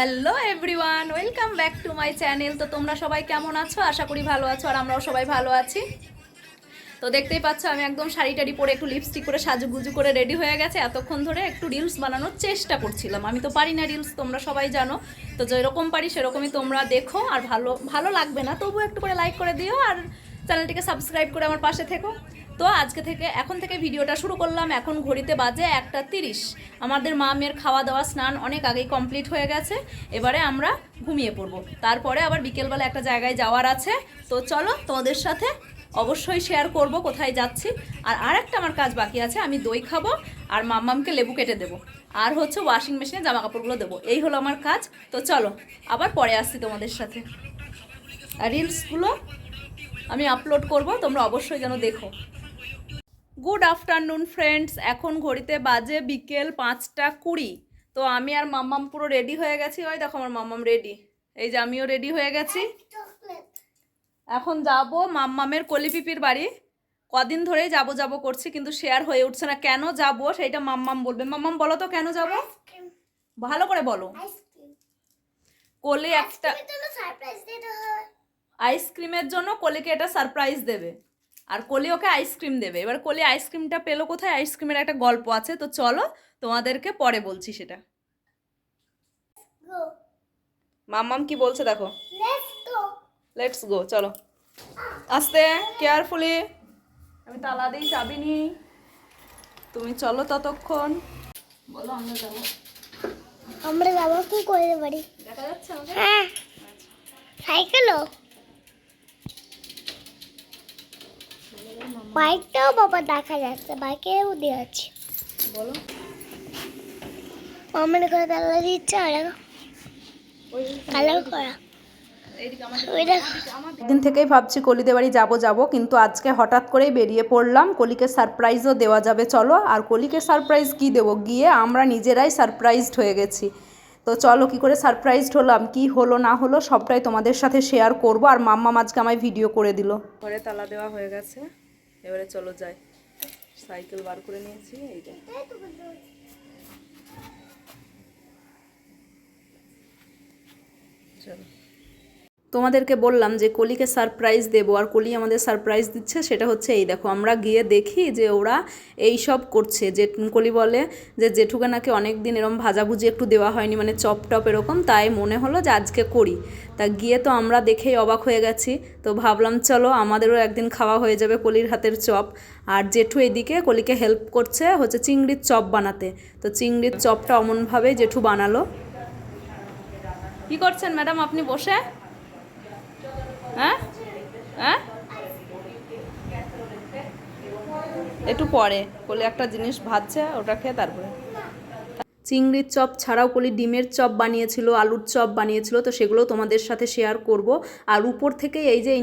Hello everyone, welcome back to my channel. তো তোমরা সবাই কেমন আছো? আশা করি ভালো আছো, আর আমরাও সবাই ভালো আছি। তো দেখতেই পাচ্ছ আমি একদম শাড়ি টাড়ি পরে একটু লিপস্টিক করে সাজুগুজু করে রেডি হয়ে গেছে। এতক্ষণ ধরে একটু রিলস বানানোর চেষ্টা করছিলাম। আমি তো পারি না রিলস, তোমরা সবাই জানো। তো যেরকম পারি সেরকমই তোমরা দেখো, আর ভালো ভালো লাগবে না তবুও একটু করে লাইক করে দিও, আর চ্যানেলটিকে সাবস্ক্রাইব করে আমার পাশে থেকো। তো এখন থেকে ভিডিওটা শুরু করলাম। এখন ঘড়িতে বাজে 1:30। আমাদের মা মেয়ের খাওয়া দাওয়া স্নান অনেক আগেই কমপ্লিট হয়ে গেছে। এবারে আমরা ঘুমিয়ে পড়বো, তারপরে আবার বিকেলবেলা একটা জায়গায় যাওয়ার আছে। তো চলো, তোমাদের সাথে অবশ্যই শেয়ার করব কোথায় যাচ্ছি। আর একটা আমার কাজ বাকি আছে, আমি দই খাবো আর মাম্মামকে লেবু কেটে দেবো, আর হচ্ছে ওয়াশিং মেশিনে জামা কাপড়গুলো দেবো। এই হলো আমার কাজ। তো চলো আবার পরে আসছি তোমাদের সাথে। আর রিলসগুলো আমি আপলোড করব, তোমরা অবশ্যই যেন দেখো। গুড আফটারনুন ফ্রেন্ডস, এখন ঘড়িতে বাজে বিকেল 5:20। তো আমি আর মাম্মাম পুরো রেডি হয়ে গেছি। ওই দেখো আমার মাম্মাম রেডি, এই যে আমিও রেডি হয়ে গেছি। এখন যাব মাম্মামের কলিপিপির বাড়ি। কদিন ধরেই যাব যাব করছি, কিন্তু শেয়ার হয়ে উঠছে না। কেন যাব সেইটা মাম্মাম বলবে। মাম্মাম বলো তো কেন যাব, ভালো করে বলো। কলি একটা আইসক্রিমের জন্য কলিকে এটা সারপ্রাইজ দেবে, আর কলি ওকে আইসক্রিম দেবে। এবার কলি আইসক্রিমটা পেলো কোথায়, আইসক্রিমের একটা গল্প আছে। তো চলো তোমাদেরকে পরে বলছি সেটা। মাম্মাম কি বলছে দেখো। লেটস গো, চলো আস্তে কেয়ারফুলি। আমি তালা দিই, চাবি নিই, তুমি চলো ততক্ষণ। বলো আমরা যাবো কি করে বাড়ি? দেখা যাচ্ছে আমাকে? হ্যাঁ, সাইকেলও বাইকটাও বাবা দেখা যাচ্ছে, বাইকেও দিয়ে আছে। বলো। আমার ঘরে তালা দিচ্ছে, আর কালার করা। দিন থেকেই ভাবছি কলিদের বাড়ি যাব যাব, কিন্তু আজকে হঠাৎ করেই বেরিয়ে পড়লাম। কলিকে সারপ্রাইজও দেওয়া যাবে চলো। আর কলিকে সারপ্রাইজ কি দেবো, গিয়ে আমরা নিজেরাই সারপ্রাইজড হয়ে গেছি। তো চলো কি করে সারপ্রাইজড হলাম, কি হলো না হলো সবটাই তোমাদের সাথে শেয়ার করব। আর মাম্মা আজকে আমায় ভিডিও করে দিল। ঘরে তালা দেওয়া হয়ে গেছে, এবারে চলো যাই। সাইকেল বার করে নিয়েছি, এইটা চলো। তোমাদেরকে বললাম যে কলিকে সারপ্রাইজ দেবো, আর কলি আমাদের সারপ্রাইজ দিচ্ছে। সেটা হচ্ছে এই দেখো, আমরা গিয়ে দেখি যে ওরা এই সব করছে। যে কলি বলে যে জেঠুকে নাকি অনেক দিন এরকম ভাজাভুজি একটু দেওয়া হয়নি, মানে চপ টপ এরকম, তাই মনে হলো যে আজকে করি। তা গিয়ে তো আমরা দেখেই অবাক হয়ে গেছি। তো ভাবলাম চলো আমাদেরও একদিন খাওয়া হয়ে যাবে কলির হাতের চপ। আর জেঠু এদিকে কলিকে হেল্প করছে হচ্ছে চিংড়ির চপ বানাতে। তো চিংড়ির চপটা অমনভাবে জেঠু বানালো। কি করছেন ম্যাডাম আপনি বসে? হ্যাঁ হ্যাঁ, একটু পরে কলি একটা জিনিস ভাজছে, ওটা খেয়ে তারপরে। চিংড়ির চপ ছাড়াও কলি ডিমের চপ বানিয়েছিল, আলুর চপ বানিয়েছিল। তো সেগুলো তোমাদের সাথে শেয়ার করব। আর উপর থেকে এই যে এই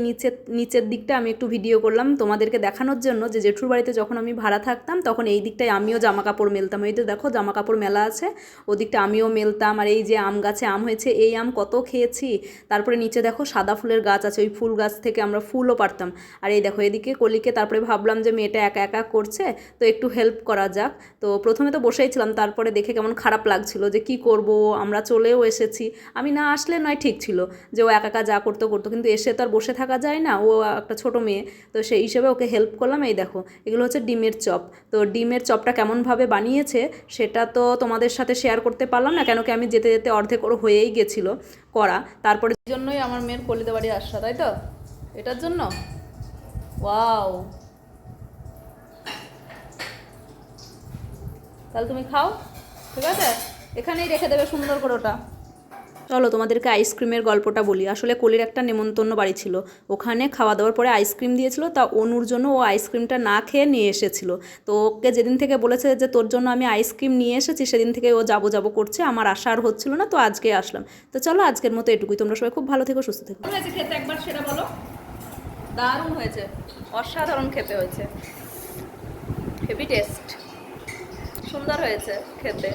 নিচের দিকটা আমি একটু ভিডিও করলাম তোমাদেরকে দেখানোর জন্য, যে জেঠুর বাড়িতে যখন আমি ভাড়া থাকতাম তখন এই দিকটায় আমিও জামা কাপড় মেলতাম। এই তো দেখো জামা কাপড় মেলা আছে, ওদিকটা আমিও মেলতাম। আর এই যে আম গাছে আম হয়েছে, এই আম কত খেয়েছি। তারপরে নিচে দেখো সাদা ফুলের গাছ আছে, ওই ফুল গাছ থেকে আমরা ফুলও পারতাম। আর এই দেখো এদিকে কলিকে তারপরে ভাবলাম যে মেয়েটা একা একা করছে, তো একটু হেল্প করা যাক। তো প্রথমে তো বসেই ছিলাম, তারপরে দেখে কেমন খারাপ লাগছিল যে কি করব, আমরা চলেও এসেছি। আমি না আসলে নয় ঠিক ছিল যে ও একা একা যা করতে করতো, কিন্তু এসে তো আর বসে থাকা যায় না, ও একটা ছোট মেয়ে। তো সেই হিসেবে ওকে হেল্প করলাম। এই দেখো এগুলো হচ্ছে ডিমের চপ। তো ডিমের চপটা কেমনভাবে বানিয়েছে সেটা তো তোমাদের সাথে শেয়ার করতে পারলাম না, কেন কি আমি যেতে যেতে অর্ধেক ওর হয়েই গেছিলো করা। তারপরে জন্যই আমার মেয়ের কলিতে বাড়ি আসা, তাই তো এটার জন্য। ওয়াও, তাহলে তুমি খাও, ঠিক আছে, এখানেই রেখে দেবে সুন্দর করে ওটা। চলো তোমাদেরকে আইসক্রিমের গল্পটা বলি। আসলে কলির একটা নেমন্তন্ন বাড়ি ছিল, ওখানে খাওয়া দাওয়ার পরে আইসক্রিম দিয়েছিল। তা অনুর জন্য ও আইসক্রিমটা না খেয়ে নিয়ে এসেছিল। তো ওকে যেদিন থেকে বলেছে যে তোর জন্য আমি আইসক্রিম নিয়ে এসেছি, সেদিন থেকে ও যাবো যাবো করছে। আমার আশা আর হচ্ছিল না, তো আজকে আসলাম। তো চলো আজকের মতো এটুকুই। তোমরা সবাই খুব ভালো থেকো, সুস্থ থেকো। হয়েছে খেতে একবার সেটা বলো। দারুণ হয়েছে, অসাধারণ খেতে হয়েছে, হেভি টেস্ট, সুন্দর হয়েছে খেতে।